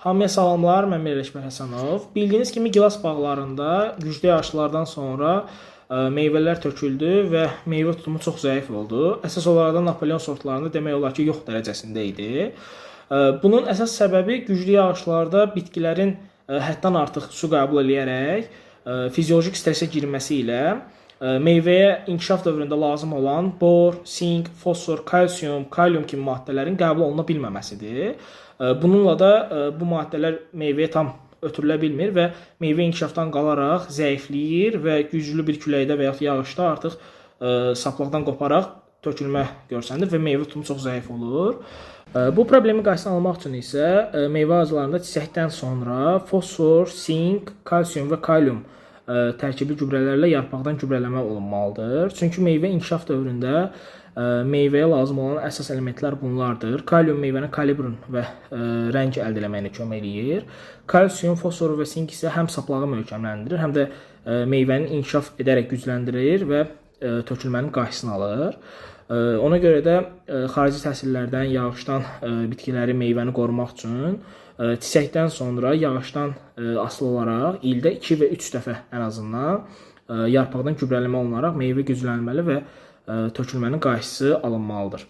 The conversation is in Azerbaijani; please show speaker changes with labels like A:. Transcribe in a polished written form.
A: Hamıya salamlar, mən Mirəşmər Həsənov. Bildiyiniz kimi gilas bağlarında güclü yağışlardan sonra meyvələr töküldü və meyvə tutumu çox zəif oldu. Əsas olaraq da Napoleon sortlarında demək olar ki, yox dərəcəsində idi. Bunun əsas səbəbi güclü yağışlarda bitkilərin həddən artıq su qəbul edərək fizioloji stressə girməsi ilə meyvəyə inkişaf dövründə lazım olan bor, sink, fosfor, kalsium, kalium kimi maddələrin qəbul oluna bilməməsidir. Bununla da bu maddələr meyvəyə tam ötürülə bilmir və meyvə inkişafdan qalaraq zəifləyir və güclü bir küləkdə və ya yağışda artıq saplaqdan qoparaq tökülmə görsənir və meyvə tutumu çox zəif olur. Bu problemi qarşısını almaq üçün isə meyvə ağaclarında çiçəkdən sonra fosfor, sink, kalsium və kalium tərkibli gübrələrlə yarpaqdan gübrələmə olunmalıdır. Çünki meyvə inkişaf dövründə meyvəyə lazım olan əsas elementlər bunlardır. Kalium meyvənin kalibrun və rəng əldə etməyinə kömək eləyir. Kalsium, fosfor və sink isə həm saplağı möhkəmləndirir, həm də meyvənin inkişaf edərək gücləndirir və tökülmənin qarşısını alır. Ona görə də xarici təsirlərdən, yağışdan bitkiləri, meyvəni qorumaq üçün çiçəkdən sonra yağışdan asılı olaraq ildə 2 və 3 dəfə ən azından yarpaqdan gübrələmə olunaraq meyvə güclənməli və tökülmənin qarşısı alınmalıdır.